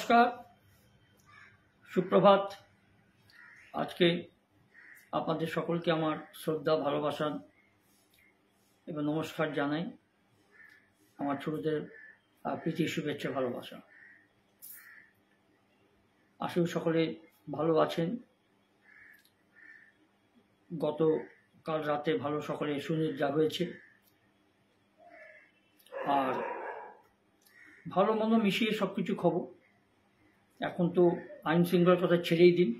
নমস্কার, সুপ্রভাত। আজকে আপনাদের সকলকে আমার শ্রদ্ধা, ভালোবাসা এবং নমস্কার জানাই। আমার ছোটদের প্রীতি, শুভেচ্ছা, ভালোবাসা। আশা করি সকলে ভালো আছেন। গতকাল রাতে ভালো সকলে সুনিদ্রা হয়েছে, আর ভালো মন্দ মিশিয়ে সব কিছু খবর। এখন তো আইন শৃঙ্খলার কথা ছেড়েই দিন,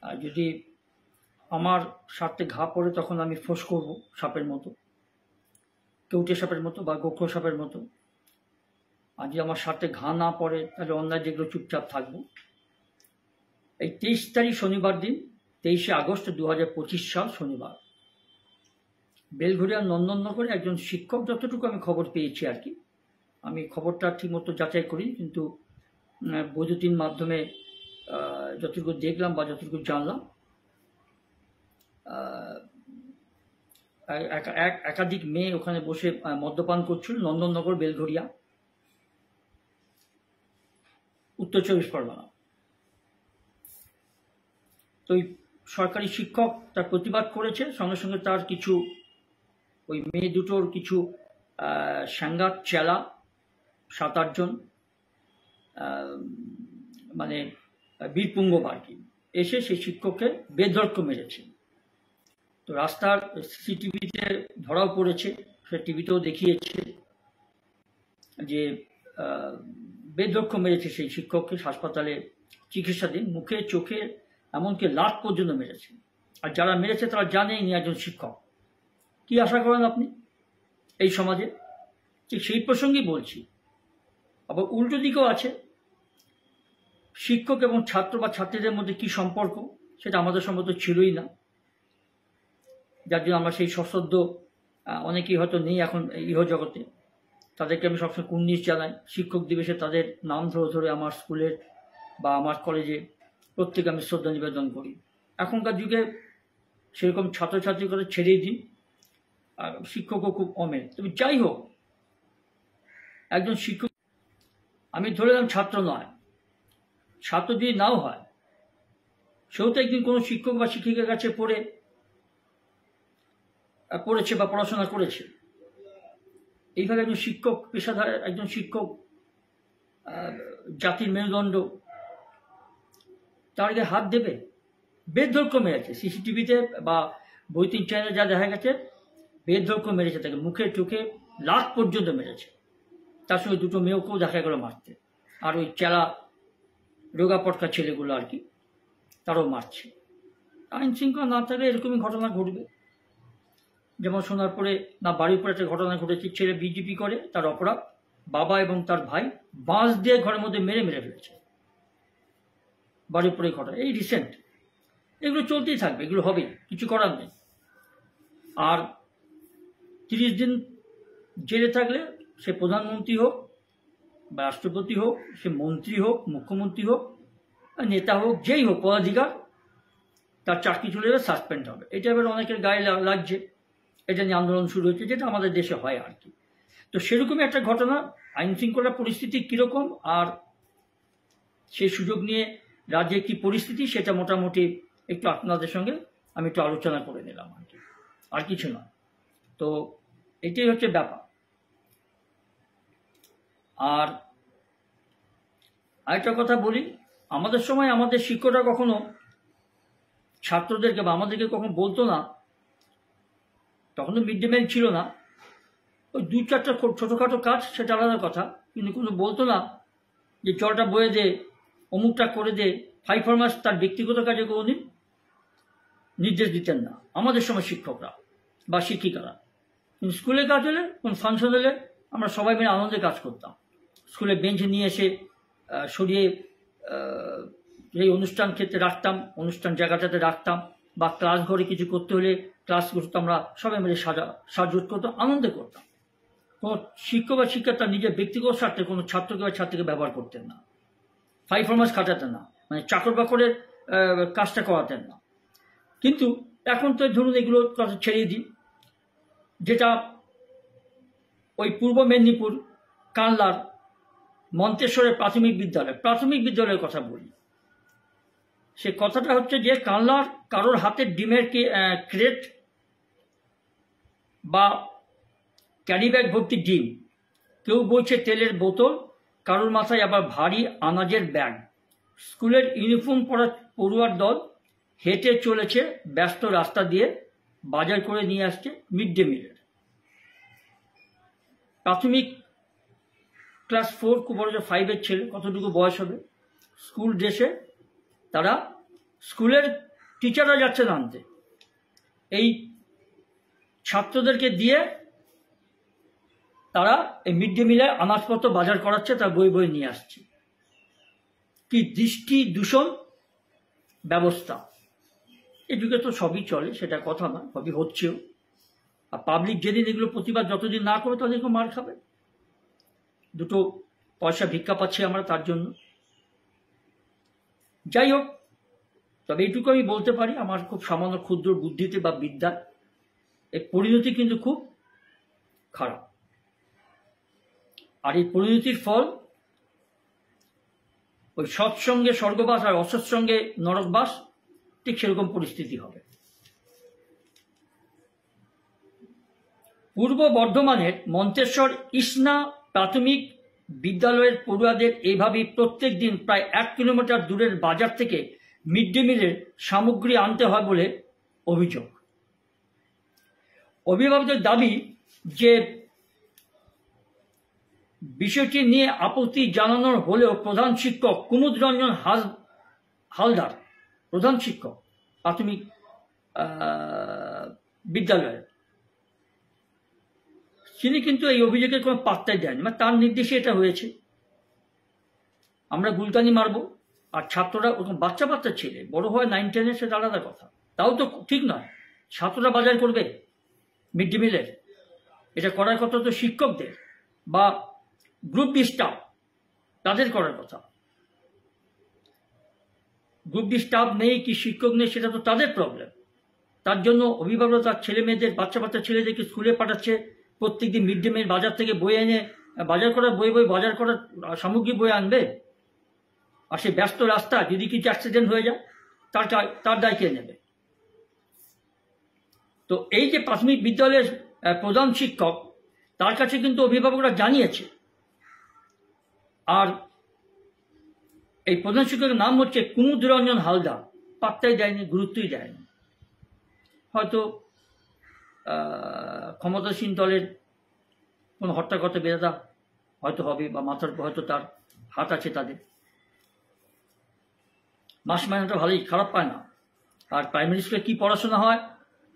আর যদি আমার স্বার্থে ঘা পড়ে তখন আমি ফোঁস করব সাপের মতো, কেউটে সাপের মতো বা গোখরো সাপের মতো। আর যদি আমার স্বার্থে ঘা না পড়ে তাহলে অন্যায় যেগুলো চুপচাপ থাকবো। এই 23 তারিখ শনিবার দিন, 23শে আগস্ট 2025 সাল শনিবার, বেলঘরিয়ার নন্দননগরে একজন শিক্ষক, যতটুকু আমি খবর পেয়েছি আর কি, আমি খবরটা ঠিকমতো যাচাই করি, কিন্তু বৈদ্যুতিন মাধ্যমে যতটুকু দেখলাম বা যতটুকু জানলাম, একাধিক মেয়ে ওখানে বসে মদ্যপান করছিল। নন্দননগর, বেলঘরিয়া, উত্তর 24 পরগনা। তো ওই সরকারি শিক্ষক তার প্রতিবাদ করেছে, সঙ্গে সঙ্গে তার কিছু ওই মেয়ে দুটোর কিছু সাংঘাত চেলা 7-8 জন, মানে বীরপুঙ্গব আর কি, এসে সেই শিক্ষককে বেধড়ক মেরেছে। তো রাস্তার সিসিটিভিতে ধরাও পড়েছে, সে টিভিতেও দেখিয়েছে যে বেধড়ক মেরেছে সেই শিক্ষককে। হাসপাতালে চিকিৎসাধীন, মুখে চোখে এমনকি লাত পর্যন্ত মেরেছে। আর যারা মেরেছে তারা জানেই নি একজন শিক্ষক। কি আশা করেন আপনি এই সমাজে? ঠিক সেই প্রসঙ্গেই বলছি। আবার উল্টো দিকেও আছে, শিক্ষক এবং ছাত্র বা ছাত্রীদের মধ্যে কি সম্পর্ক সেটা আমাদের সম্ভবত ছিলই না, যার জন্য আমরা সেই সশ্রদ্ধ অনেকেই হয়তো নেই এখন ইহজগতে। তাদেরকে আমি সবসময় কুর্নিশ জানাই। শিক্ষক দিবসে তাদের নাম ধরে ধরে আমার স্কুলের বা আমার কলেজে প্রত্যেকে আমি শ্রদ্ধা নিবেদন করি। এখনকার যুগে সেরকম ছাত্রছাত্রীর কথা ছেড়েই দিন, আর শিক্ষকও খুব অমেল। তবে যাই হোক, একজন শিক্ষক, আমি ধরে নিলাম ছাত্র নয়, ছাত্র যদি নাও হয়, সেও তো একদিন কোনো শিক্ষক বা শিক্ষিকার কাছে পড়েছে বা পড়াশোনা করেছে। এইভাবে একজন শিক্ষক, পেশাদার একজন শিক্ষক, জাতির মেরুদণ্ড, তার আগে হাত দেবে? বেধড়ক মেরেছে। সিসিটিভিতে বা বৈদ্যুতিন চ্যানেলে যা দেখা গেছে, বেধড়ক মেরেছে তাকে, মুখে চোখে লাত পর্যন্ত মেরেছে। তার সঙ্গে দুটো মেয়েকেও দেখা গেল মারতে। আর ওই চেলা রোগা পটকা ছেলেগুলো আর কি, তারাও মারছে। আইন শৃঙ্খলা না থাকলে এরকমই ঘটনা ঘটবে। যেমন সোনারপুরে না বাড়ির উপরে একটা ঘটনা ঘটেছে, ছেলে বিজেপি করে, তার অপরাধ, বাবা এবং তার ভাই বাঁশ দিয়ে ঘরের মধ্যে মেরে ফেলেছে। বাড়ির উপরে ঘটনা, এই রিসেন্ট। এগুলো চলতেই থাকবে, এগুলো হবেই, কিছু করার নেই। আর 30 দিন জেলে থাকলে সে প্রধানমন্ত্রী হোক বা রাষ্ট্রপতি হোক, সে মন্ত্রী হোক, মুখ্যমন্ত্রী হোক, নেতা হোক, যেই হোক, পদাধিকার, তার চাকরি চলে যাবে, সাসপেন্ড হবে। এটা এবার অনেকের গায়ে লাগছে, এটা নিয়ে আন্দোলন শুরু হয়েছে, যেটা আমাদের দেশে হয় আর কি। তো সেরকমই একটা ঘটনা। আইন শৃঙ্খলা পরিস্থিতি কীরকম আর সেই সুযোগ নিয়ে রাজ্যে কি পরিস্থিতি, সেটা মোটামুটি একটু আপনাদের সঙ্গে আমি একটু আলোচনা করে নিলাম আর কি, আর কিছু নয়। তো এটাই হচ্ছে ব্যাপার। আর আরেকটা কথা বলি, আমাদের সময় আমাদের শিক্ষকরা কখনো ছাত্রদেরকে বা আমাদেরকে কখনো বলতো না, তখন তো মিড ডে মিল ছিল না, ওই 2-4টা ছোটোখাটো কাজ সেটা আলাদা কথা, কিন্তু কোনো বলতো না যে জলটা বয়ে দে, অমুকটা করে দে, 5 ফরমাস তার ব্যক্তিগত কাজে কোনোদিন নির্দেশ দিতেন না আমাদের সময় শিক্ষকরা বা শিক্ষিকারা। কিন্তু স্কুলে কাজ হলে, কোনো ফাংশন হলে আমরা সবাই মিলে আনন্দে কাজ করতাম। স্কুলে বেঞ্চ নিয়ে এসে সরিয়ে এই অনুষ্ঠান ক্ষেত্রে রাখতাম, অনুষ্ঠান জায়গাটাতে রাখতাম, বা ক্লাস ঘরে কিছু করতে হলে ক্লাস করতাম, আমরা সবাই মিলে সাহায্য করতাম, আনন্দে করতাম। কোনো শিক্ষক বা শিক্ষক তার নিজের ব্যক্তিগত স্বার্থে কোনো ছাত্রকে বা ছাত্রীকে ব্যবহার করতেন না, 5 ফরমাস খাটাতেন না, মানে চাকর বাকরের কাজটা করাতেন না। কিন্তু এখন তো ধরুন এগুলো কথা ছেড়িয়ে দিন, যেটা ওই পূর্ব মেদিনীপুর কানলার মন্তেশ্বরের প্রাথমিক বিদ্যালয়ের কথা বলি। সে কথাটা হচ্ছে যে কানলার কারোর হাতে ডিমের ক্রেট বা ক্যারি ব্যাগ ভর্তি ডিম, কেউ বইছে তেলের বোতল, কারোর মাথায় আবার ভারী আনাজের ব্যাগ। স্কুলের ইউনিফর্ম পরা পড়ুয়ার দল হেঁটে চলেছে ব্যস্ত রাস্তা দিয়ে, বাজার করে নিয়ে আসছে মিড ডে মিলের। প্রাথমিক ক্লাস 4, খুব বড় 5-এর ছেলে, কতটুকু বয়স হবে, স্কুল ড্রেসে তারা, স্কুলের টিচাররা যাচ্ছেন আনতে, এই ছাত্রদেরকে দিয়ে তারা এই মিড ডে মিলের আনাজপত্র বাজার করাচ্ছে, তার বই নিয়ে আসছে। কি দৃষ্টি দূষণ ব্যবস্থা! এই যুগে তো সবই চলে, সেটা কথা না, সবই হচ্ছেও। আর পাবলিক যেদিন এগুলো প্রতিবাদ যতদিন না করবে তাদেরকে মার খাবে। দুটো পয়সা ভিক্ষা পাচ্ছি আমরা তার জন্য। যাই হোক, তবে এইটুকু আমি বলতে পারি, আমার খুব সামান্য ক্ষুদ্র বুদ্ধিতে বা বিদ্যা, এর পরিণতি কিন্তু খুব খারাপ। আর এই পরিণতির ফল ওই সৎসঙ্গে স্বর্গবাস আর অসৎসঙ্গে নরকবাস, ঠিক সেরকম পরিস্থিতি হবে। পূর্ব বর্ধমানের মন্তেশ্বর ইসনা প্রাথমিক বিদ্যালয়ের পড়ুয়াদের এইভাবেই প্রত্যেক দিন প্রায় 1 কিলোমিটার দূরের বাজার থেকে মিড ডে মিলের সামগ্রী আনতে হয় বলে অভিযোগ। অভিভাবকদের দাবি যে বিষয়টি নিয়ে আপত্তি জানানোর হলেও প্রধান শিক্ষক কুমুদ রঞ্জন হালদার, প্রধান শিক্ষক প্রাথমিক বিদ্যালয়ের, তিনি কিন্তু এই অভিযোগের কোনো পাত্তাই দেননি। মানে তার নির্দেশে এটা হয়েছে, আমরা গুলতানি মারবো, আর ছাত্ররা ওরকম বাচ্চা ছেলে, বড় হয় 9-10, সেটা আলাদা কথা, তাও তো ঠিক নয়। ছাত্ররা বাজার করবে মিড ডে মিলের, এটা করার কথা তো শিক্ষকদের বা গ্রুপ ডি স্টাফ, তাদের করার কথা। গ্রুপ ডি স্টাফ নেই কি শিক্ষক নেই, সেটা তো তাদের প্রবলেম। তার জন্য অভিভাবকরা তার ছেলে মেয়েদের, বাচ্চা ছেলেদেরকে স্কুলে পাঠাচ্ছে, প্রত্যেকদিন মিড ডে মিল বাজার থেকে বই এনে বাজার করার বাজার করার সামগ্রী বই আনবে। আর সে ব্যস্ত রাস্তা, যদি কিছু অ্যাক্সিডেন্ট হয়ে যায় তার দায় কে নেবে? তো এই যে প্রাথমিক বিদ্যালয়ের প্রধান শিক্ষক, তার কাছে কিন্তু অভিভাবকরা জানিয়েছে। আর এই প্রধান শিক্ষকের নাম হচ্ছে কুমুদ রঞ্জন হালদার, পাত্তাই দেয়নি, গুরুত্বই দেয়নি। হয়তো ক্ষমতাসীন দলের কোনো হট্টাকথা বেদাতা হয়তো হবে, বা মাথার হয়তো তার হাত আছে তাদের। মাস মাইনেটা ভালোই, খারাপ পায় না। আর প্রাইমারি স্কুলে কি পড়াশোনা হয়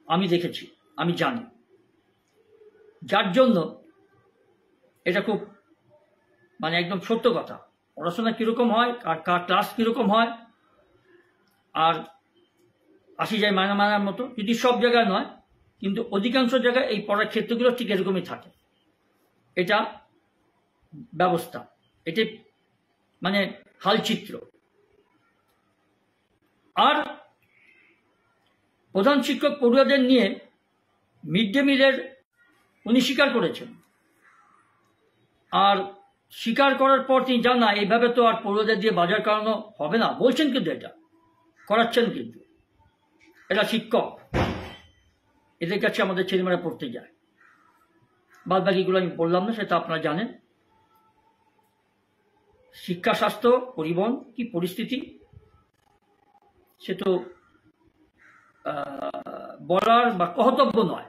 আমি দেখেছি, আমি জানি, যার জন্য এটা খুব মানে একদম সত্য কথা। পড়াশোনা কীরকম হয় আর কার ক্লাস কীরকম হয়, আর আসি যায় মায়নার মতো, যদি সব জায়গায় নয়, কিন্তু অধিকাংশ জায়গায় এই পড়ার ক্ষেত্রগুলো ঠিক এরকমই থাকে। এটা ব্যবস্থা, এটি মানে হালচিত্র। আর প্রধান শিক্ষক পড়ুয়াদের নিয়ে মিড ডে মিলের উনি স্বীকার করেছেন। আর স্বীকার করার পর তিনি জান না, এইভাবে তো আর পড়ুয়াদের দিয়ে বাজার করানো হবে না, বলছেন কিন্তু এটা করাচ্ছেন। কিন্তু এটা শিক্ষক, এদের কাছে আমাদের ছেলেমেয়েরা পড়তে যায়। বাদ বাকিগুলো আমি বললাম না, সেটা আপনারা জানেন। শিক্ষা, স্বাস্থ্য, পরিবহন কি পরিস্থিতি, সে তো বলার বা কহতব্য নয়।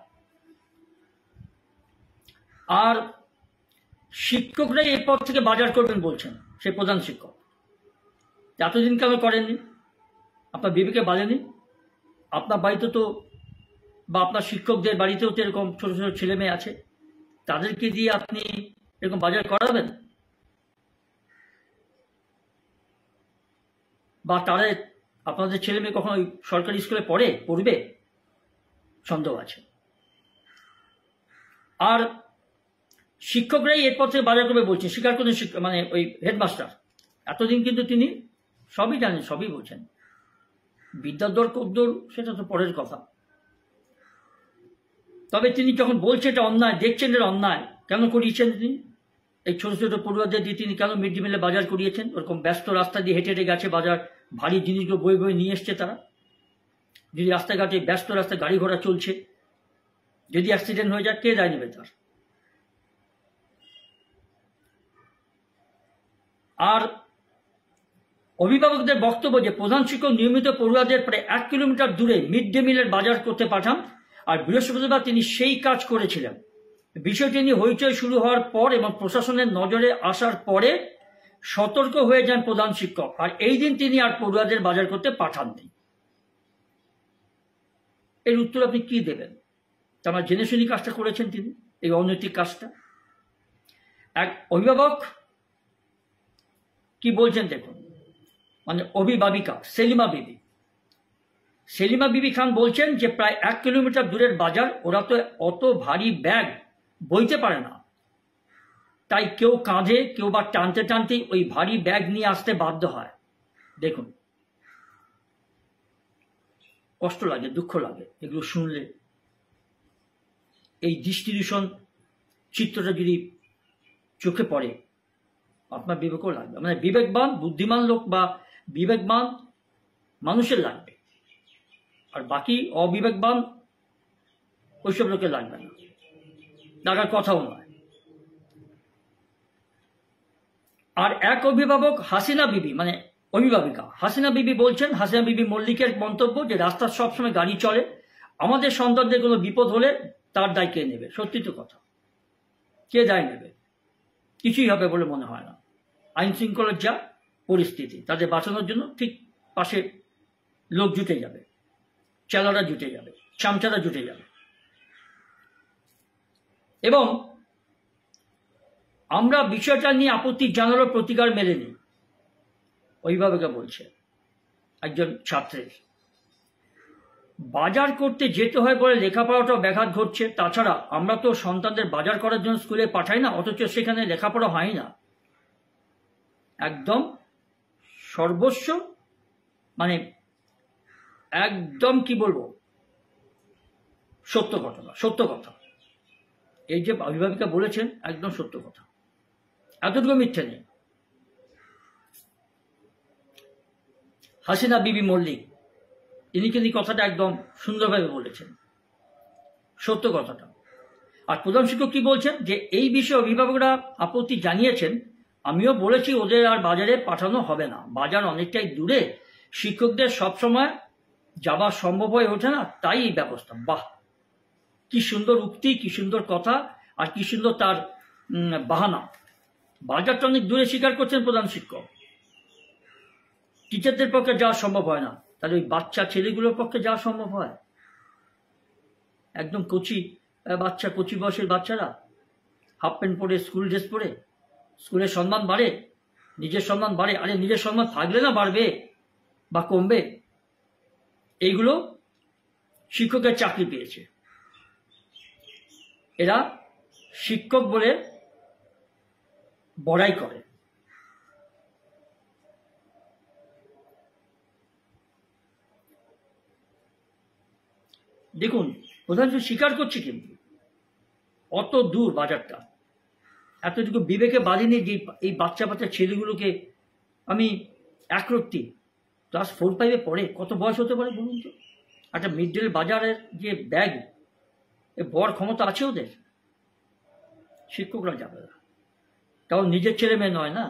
আর শিক্ষকরাই এরপর থেকে বাজার করবেন বলছেন সে প্রধান শিক্ষক। এতদিন কেন করেননি? আপনার বিবেকে বাজেনি? আপনার বাড়িতে তো, বা আপনার শিক্ষকদের বাড়িতেও তো এরকম ছোট ছোট ছেলে মেয়ে আছে, তাদেরকে দিয়ে আপনি এরকম বাজার করাবেন? বা তারা, আপনাদের ছেলে মেয়ে কখনো সরকারি স্কুলে পড়বে? সন্দেহ আছে। আর শিক্ষকরাই এরপর থেকে বাজার করবে বলছে, স্বীকার করেন মানে ওই হেডমাস্টার। এতদিন কিন্তু তিনি সবই জানেন, সবই বলছেন। বিদ্যার দর কদ্দর সেটা তো পরের কথা। তবে তিনি যখন বলছে এটা অন্যায়, দেখছেন এটা অন্যায়, কেন করিয়েছেন তিনি? এই ছোট ছোট পড়ুয়াদের দিয়ে তিনি কেন মিড ডে মিলে বাজার করিয়েছেন? ওরকম ব্যস্ত রাস্তা দিয়ে হেঁটে হেঁটে গেছে, বাজার ভারী জিনিসগুলো বয়ে বয়ে নিয়ে এসছে তারা। যদি রাস্তাঘাটে ব্যস্ত রাস্তায় গাড়ি ঘোড়া চলছে, যদি অ্যাক্সিডেন্ট হয়ে যায়, কে দায় নেবে তার? আর অভিভাবকদের বক্তব্য যে প্রধান শিক্ষক নিয়মিত পড়ুয়াদের প্রায় 1 কিলোমিটার দূরে মিড ডে মিলের বাজার করতে পাঠান, আর বৃহস্পতিবার তিনি সেই কাজ করেছিলেন। বিষয়টি নিয়ে হইচই শুরু হওয়ার পর এবং প্রশাসনের নজরে আসার পরে সতর্ক হয়ে যান প্রধান শিক্ষক, আর এই দিন তিনি আর পড়ুয়াদের বাজার করতে পাঠাননি। এর উত্তর আপনি কি দেবেন? তারা জেনে শুনি কাজটা করেছেন তিনি, এই অনৈতিক কাজটা। এক অভিভাবক কি বলছেন দেখুন, মানে অভিভাবিকা সেলিমা বিবি খান বলছেন যে প্রায় 1 কিলোমিটার দূরের বাজার, ওরা তো অত ভারী ব্যাগ বইতে পারে না, তাই কেউ কাঁধে, কেউ বা টানতে টানতে ওই ভারী ব্যাগ নিয়ে আসতে বাধ্য হয়। দেখুন, কষ্ট লাগে, দুঃখ লাগে এগুলো শুনলে। এই ডিস্ট্রিবিউশন চিত্রটা যদি চোখে পড়ে, আপনার বিবেকও লাগবে, মানে বিবেকবান বুদ্ধিমান লোক বা বিবেকবান মানুষের লাগবে, আর বাকি অবিবেকবান ওইসব লোকের লাগবে না, লাগার কথাও নয়। আর এক অভিভাবক হাসিনা বিবি, মানে অভিভাবিকা হাসিনা বিবি বলছেন, হাসিনা বিবি মল্লিকের মন্তব্য যে রাস্তার সবসময় গাড়ি চলে, আমাদের সন্তানদের কোনো বিপদ হলে তার দায় কে নেবে? সত্যি তো কথা, কে দায় নেবে? কিছুই হবে বলে মনে হয় না। আইন শৃঙ্খলার যা পরিস্থিতি, তাদের বাঁচানোর জন্য ঠিক পাশে লোক জুটে যাবে, চেলারা জুটে যাবে, চামচারা জুটে যাবে। এবং আমরা বিষয়টা নিয়ে আপত্তি জানানোর প্রতিকার মেলেনি, অভিভাবকরা বলছে একজন ছাত্রের। বাজার করতে যেতে হয় বলে লেখাপড়াটাও ব্যাঘাত ঘটছে। তাছাড়া আমরা তো সন্তানদের বাজার করার জন্য স্কুলে পাঠাই না, অথচ সেখানে লেখাপড়া হয় না। একদম সর্বস্ব, মানে একদম কি বলবো, সত্য ঘটনা, সত্য কথা। এই যে অভিভাবিকা বলেছেন একদম সত্য কথা, এতটুকু মিথ্যে নেই। হাসিনা বিবি মল্লিক ইনি কিন্তু কথাটা একদম সুন্দরভাবে বলেছেন, সত্য কথাটা। আর প্রধান শিক্ষক কি বলছেন যে এই বিষয়ে অভিভাবকরা আপত্তি জানিয়েছেন, আমিও বলেছি ওদের আর বাজারে পাঠানো হবে না, বাজার অনেকটাই দূরে, শিক্ষকদের সবসময় যাওয়া সম্ভব হয়ে ওঠে না, তাই এই ব্যবস্থা। বাহ, কি সুন্দর উক্তি, কি সুন্দর কথা, আর কি সুন্দর তার বাহানা। বাজারটা অনেক দূরে স্বীকার করছেন প্রধান শিক্ষক, টিচারদের পক্ষে যাওয়া সম্ভব হয় না, তাহলে ওই বাচ্চা ছেলেগুলোর পক্ষে যাওয়া সম্ভব হয়? একদম কচি বাচ্চা, কচি বয়সের বাচ্চারা হাফ প্যান্ট পরে, স্কুল ড্রেস পরে, স্কুলের সম্মান বাড়ে, নিজের সম্মান বাড়ে। আরে নিজের সম্মান থাকলে না বাড়বে বা কমবে? এইগুলো শিক্ষকের চাকরি পেয়েছে, এরা শিক্ষক বলে বড়াই করে। দেখুন, প্রধান স্বীকার করছে কিন্তু অত দূর বাজারটা, এতটুকু বিবেকে বাঁধেনি যে এই বাচ্চা বাচ্চা ছেলেগুলোকে আমি একরত্তি ক্লাস 4-5-এ পড়ে, কত বয়স হতে পারে বলুন তো? একটা মিড ডে বাজারের যে ব্যাগ, এ বড় ক্ষমতা আছে ওদের? শিক্ষকরা যাবে না, কারণ নিজের ছেলে মেয়ে নয় না,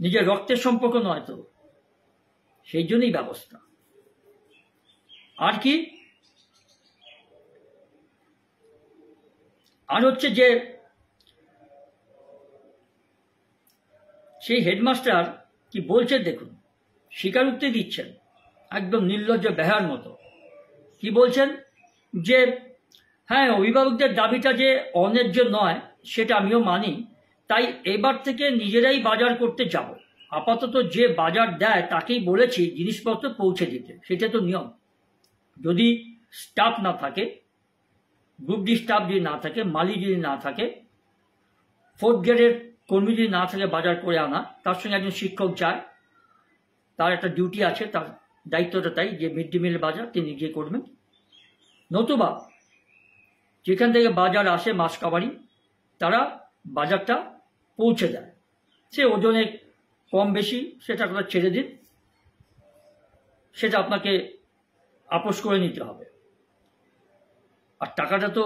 নিজের রক্তের সম্পর্ক নয় তো, সেই জন্যই ব্যবস্থা। আর কি, আর হচ্ছে যে সেই হেডমাস্টার কি বলছেন দেখুন, স্বীকারোক্তি দিচ্ছেন একদম নির্লজ্জ বেহার মতো। কি বলছেন যে হ্যাঁ, অভিভাবকদের দাবিটা যে অন্যায্য নয় সেটা আমিও মানি, তাই এবার থেকে নিজেরাই বাজার করতে যাব। আপাতত যে বাজার দেয় তাকেই বলেছি জিনিসপত্র পৌঁছে দিতে, সেটা তো নিয়ম। যদি স্টাফ না থাকে, গ্রুপ ডি স্টাফ যদি না থাকে, মালি যদি না থাকে, 4th গ্রেডের কর্মী যদি না থাকে বাজার করে আনা, তার সঙ্গে একজন শিক্ষক যায়, তার একটা ডিউটি আছে, তার দায়িত্বটা তাই যে মিড ডে মিলের বাজার তিনি গিয়ে করবেন। নতুবা যেখান থেকে বাজার আসে মাসকাবারি, তারা বাজারটা পৌঁছে দেয়। সে ওজনে কম বেশি সেটা আপনার ছেড়ে দিন, সেটা আপনাকে আপোস করে নিতে হবে। আর টাকাটা তো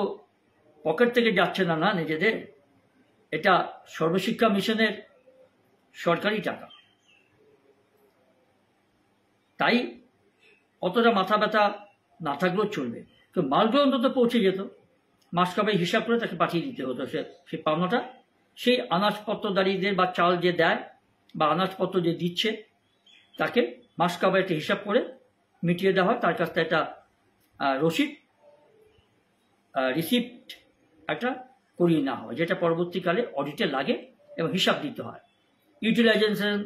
পকেট থেকে যাচ্ছে না না নিজেদের, এটা সর্বশিক্ষা মিশনের সরকারি টাকা। তাই অতটা মাথা ব্যথা না থাকলেও চলবে, তো মালগুলো অন্তত পৌঁছে যেত, মাসকাবাই হিসাব করে তাকে পাঠিয়ে দিতে হতো সে পাওনাটা। সেই আনাজপত্রদারীদের বা চাল যে দেয় বা আনাজপত্র যে দিচ্ছে তাকে মাসকাবাই একটা হিসাব করে মিটিয়ে দেওয়া হয়, তার কাছ থেকে একটা রসিদ রিসিপ্ট একটা করিয়ে নেওয়া হয়, যেটা পরবর্তীকালে অডিটে লাগে এবং হিসাব দিতে হয়। ইউটিলাইজেশন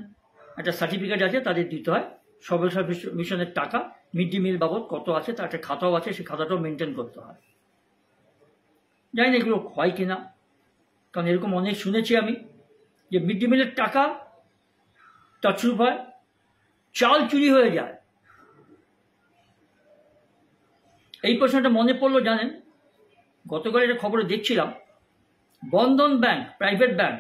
একটা সার্টিফিকেট আছে, তাদের দিতে হয়। সর্বশিক্ষা মিশনের টাকা মিড ডে মিল বাবদ কত আছে তার একটা খাতাও আছে, সেই খাতাটাও মেনটেন করতে হয়। জানি না এগুলো হয় কিনা, কারণ এরকম অনেক শুনেছি আমি যে মিড ডে মিলের টাকা তছরূপ হয়, চাল চুরি হয়ে যায়। এই প্রশ্নটা মনে পড়লো, জানেন গতকাল একটা খবরে দেখছিলাম, বন্ধন ব্যাংক প্রাইভেট ব্যাংক,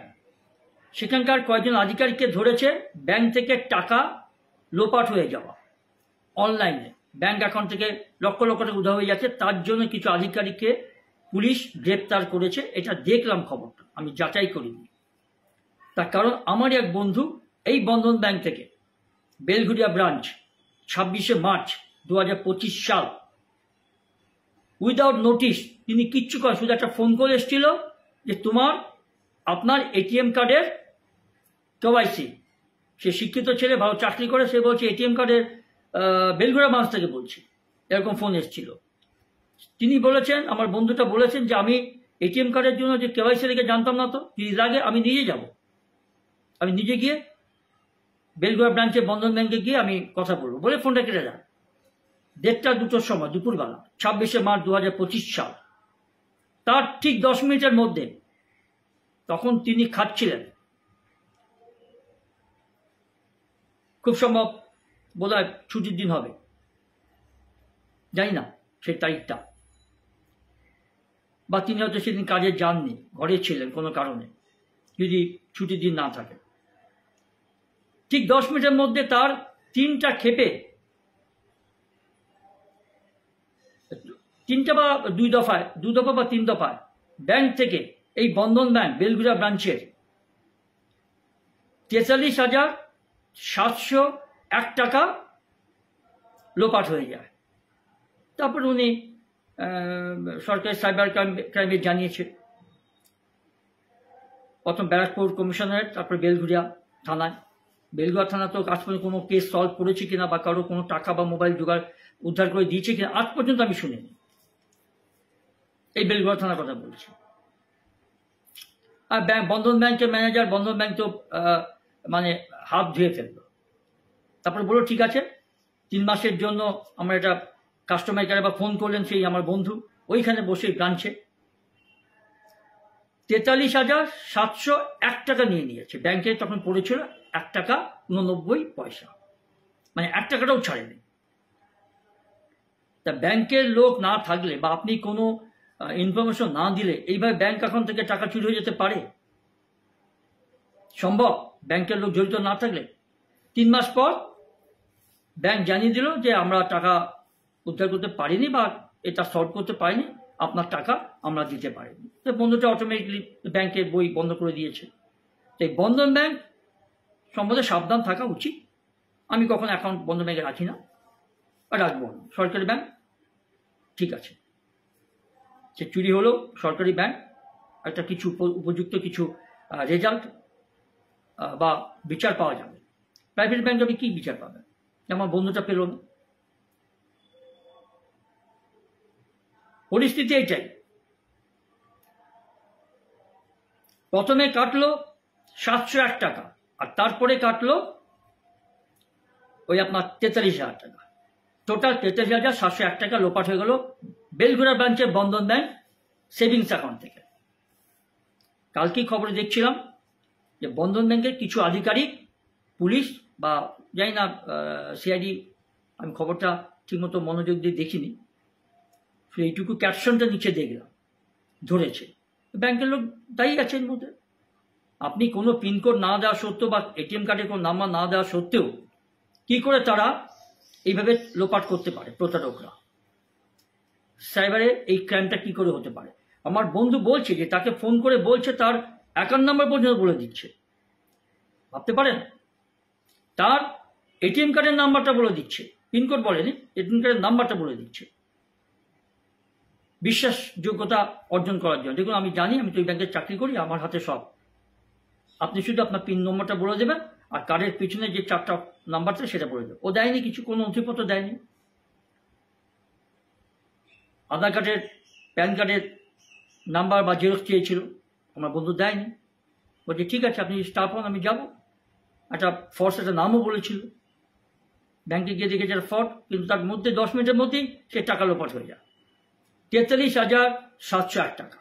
সেখানকার কয়েকজন আধিকারিককে ধরেছে ব্যাংক থেকে টাকা লোপাট হয়ে যাওয়া, অনলাইনে ব্যাংক অ্যাকাউন্ট থেকে লক্ষ লক্ষ টাকা উধাও হয়ে যাচ্ছে, তার জন্য কিছু আধিকারিককে পুলিশ গ্রেপ্তার করেছে। এটা দেখলাম খবরটা, আমি যাচাই করিনি। তার কারণ আমার এক বন্ধু এই বন্ধন ব্যাংক থেকে বেলঘুরিয়া ব্রাঞ্চ 26শে মার্চ 2025 সাল উইদাউট নোটিশ, তিনি কিচ্ছু করেন, শুধু একটা ফোন কল এসেছিল যে আপনার এটিএম কার্ডের কেওয়াইসি। সে শিক্ষিত ছেলে, ভালো চাকরি করে, সে বলছে এটিএম কার্ডের বেলঘুরিয়া ব্রাঞ্চ থেকে বলছি, এরকম ফোন এসেছিল। তিনি বলেছেন, আমার বন্ধুটা বলেছেন যে আমি এটিএম কার্ডের জন্য যে কেওয়াইসি লেগে জানতাম না, তো যদি লাগে আমি নিজে যাব, আমি নিজে গিয়ে বেলঘুরিয়া ব্রাঞ্চে বন্ধন ব্যাংকে গিয়ে আমি কথা বলবো, বলে ফোনটা কেটে দেয়। 1:30-2টার সময় দুপুরবেলা 26শে মার্চ 2025 সাল, তার ঠিক 10 মিনিটের মধ্যে, তখন তিনি খাচ্ছিলেন, খুব সম্ভব বোধহয় ছুটির দিন হবে, জানি না সেই তারিখটা, বা তিনি হয়তো সেদিন কাজে যাননি, ঘরে ছিলেন কোনো কারণে, যদি ছুটির দিন না থাকে। ঠিক 10 মিনিটের মধ্যে তার 3টা ক্ষেপে, 3টা বা 2 দফা বা 3 দফায় ব্যাংক থেকে, এই বন্ধন ব্যাংক বেলঘুরিয়া ব্রাঞ্চের 43,701 টাকা লোপাট হয়ে যায়। তারপর উনি সরকারি সাইবার ক্রাইমে জানিয়েছে, প্রথম ব্যারাকপুর কমিশনারেট, তারপর বেলঘুরিয়া থানায়। বেলঘুরিয়া থানা তো আজ পর্যন্ত কোনো কেস সলভ করেছে কিনা বা কারো কোনো টাকা বা মোবাইল জোগাড় উদ্ধার করে দিয়েছে কিনা আজ পর্যন্ত আমি শুনিনি। এই বেলঘুরিয়া থানার কথা বলছি। আর বন্ধন ব্যাংকের ম্যানেজার, বন্ধন ব্যাংক তো মানে হাত ধুয়ে ফেললো। তারপরে বললো ঠিক আছে, 3 মাসের জন্য আমরা এটা কাস্টমার কেয়ারে বা ফোন করলেন সেই আমার বন্ধু ওইখানে বসে ব্রাঞ্চে, 43,701 টাকা নিয়ে নিয়েছে। ব্যাংকে তখন পড়েছিল 1 টাকা 89 পয়সা, মানে 1 টাকাটাও ছাড়েনি। তা ব্যাংকের লোক না থাকলে বা আপনি কোনো ইনফরমেশন না দিলে এইভাবে ব্যাংক অ্যাকাউন্ট থেকে টাকা চুরি হয়ে যেতে পারে? সম্ভব, ব্যাংকের লোক জড়িত না থাকলে। 3 মাস পর ব্যাংক জানিয়ে দিল যে আমরা টাকা উদ্ধার করতে পারিনি বা এটা সলভ করতে পারিনি, আপনার টাকা আমরা দিতে পারিনি। তো বন্ধুটা অটোমেটিকলি ব্যাংকের বই বন্ধ করে দিয়েছে। তো এই বন্ধন ব্যাংক সম্বন্ধে সাবধান থাকা উচিত। আমি কখনো অ্যাকাউন্ট বন্ধন ব্যাংকে রাখি না, রাখবো না। সরকারি ব্যাংক ঠিক আছে, সে চুরি হলো সরকারি ব্যাংক, একটা কিছু উপযুক্ত কিছু রেজাল্ট বা বিচার পাওয়া যাবে। প্রাইভেট ব্যাংকে আপনি কি বিচার পাবেন? আমার বন্ধুটা পেল না। পরিস্থিতি এইটাই। প্রথমে কাটলো 701 টাকা, আর তারপরে কাটলো ওই আপনার 43,000 টাকা। টোটাল 43,701 টাকা লোপাট হয়ে গেল বেলঘুরিয়া ব্রাঞ্চের বন্ধন ব্যাংক সেভিংস অ্যাকাউন্ট থেকে। কালকেই খবরে দেখছিলাম যে বন্ধন ব্যাংকের কিছু আধিকারিক, পুলিশ বা জানি না সিআইডি, আমি খবরটা ঠিকমতো মনোযোগ দিয়ে দেখিনি, এইটুকু ক্যাপশনটা নিচে দেখলাম, ধরেছে। ব্যাংকের লোক দায়ী আছে এর মধ্যে। আপনি কোনো পিনকোড না দেওয়া সত্ত্বেও বা এটিএম কার্ডে কোনো নাম্বার না দেওয়া সত্ত্বেও কি করে তারা এইভাবে লোপাট করতে পারে প্রতারকরা? সাইবারে এই ক্রাইমটা কি করে হতে পারে? আমার বন্ধু বলছে যে তাকে ফোন করে বলছে তার অ্যাকাউন্ট নাম্বার পর্যন্ত বলে দিচ্ছে। ভাবতে পারেন, তার এটিএম কার্ডের নাম্বারটা বলে দিচ্ছে, পিনকোড বলেনি, এটিএম কার্ডের নাম্বারটা বলে দিচ্ছে বিশ্বাসযোগ্যতা অর্জন করার জন্য। দেখুন, আমি জানি, আমি তো এই ব্যাংকে চাকরি করি, আমার হাতে সব। আপনি শুধু আপনার পিন নম্বরটা বলে দেবেন আর কার্ডের পিছনে যে 4টা নাম্বারটা সেটা বলে দেবেন। ও দেয়নি কিছু, কোনো নথিপত্র দেয়নি। আধার কার্ডের, প্যান কার্ডের নাম্বার বা জেরক্স চেয়েছিল, আমার বন্ধু দেয়নি। বলছে ঠিক আছে আপনি স্টাফ হন, আমি যাব। একটা ফর্স, একটা নামও বলেছিল। ব্যাংকে গিয়ে দেখেছে একটা ফর্ড, কিন্তু তার মধ্যে 10 মিনিটের মধ্যেই সে টাকা লোপাট হয়ে যায়। 43,701 টাকা।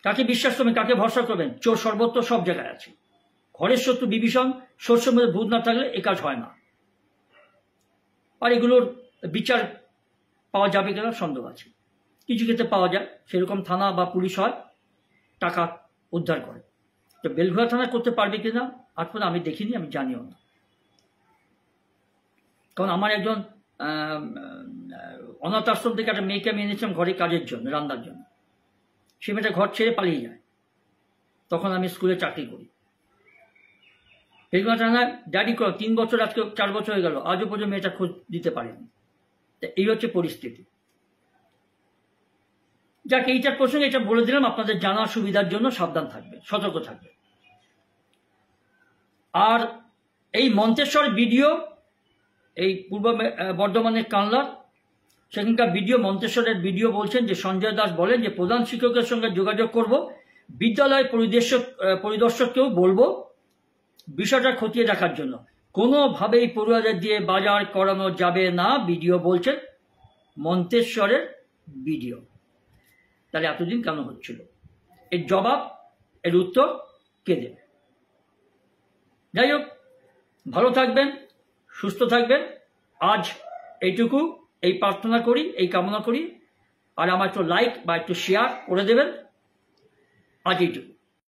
কাকে বিশ্বাস করবেন, কাকে ভরসা করবেন? চোর সর্বত্র সব জায়গায় আছে। ঘরের শত্রু বিভীষণ, শস্যের মধ্যে ভূত না থাকলে এ কাজ হয় না। আর এগুলোর বিচার পাওয়া যাবে কিনা সন্দেহ আছে। কিছু ক্ষেত্রে পাওয়া যায়, সেরকম থানা বা পুলিশ হয়, টাকা উদ্ধার করে। তো বেলঘুয়া থানা করতে পারবে কিনা আজ পর্যন্ত আমি দেখিনি, আমি জানিও না। কারণ আমার একজন অনাথ আশ্রম থেকে একটা মেয়েকে আমি এনেছিলাম ঘরে কাজের জন্য, রান্নার জন্য। সে মেয়েটা ঘর ছেড়ে পালিয়ে যায়, তখন আমি স্কুলে চাকরি করি। বেলঘুয়া থানায় ডায়েরি করা 3 বছর, আজকে 4 বছর হয়ে গেল, আজও পর্যন্ত মেয়েটা খোঁজ দিতে পারেনি। তা এই হচ্ছে পরিস্থিতি। যাক, এইটার প্রসঙ্গে এটা বলে দিলাম আপনাদের জানার সুবিধার জন্য। সাবধান থাকবে, সতর্ক থাকবে। আর এই মন্তেশ্বর ভিডিও, এই পূর্ব বর্ধমানের কানলার সেখানকার ভিডিও, মন্তেশ্বরের ভিডিও বলছেন যে সঞ্জয় দাস বলেন যে প্রধান শিক্ষকের সঙ্গে যোগাযোগ করব, বিদ্যালয় পরিদর্শককেও বলবো বিষয়টা খতিয়ে দেখার জন্য। কোনোভাবেই পড়ুয়াদের দিয়ে বাজার করানো যাবে না, ভিডিও বলছেন, মন্তেশ্বরের ভিডিও। তাহলে এতদিন কেন হচ্ছিল? এর জবাব, এর উত্তর কে দেবে? যাই হোক, ভালো থাকবেন, সুস্থ থাকবেন। আজ এইটুকু, এই প্রার্থনা করি, এই কামনা করি। আর আমার একটু লাইক বা একটু শেয়ার করে দেবেন। আজ এইটুকু।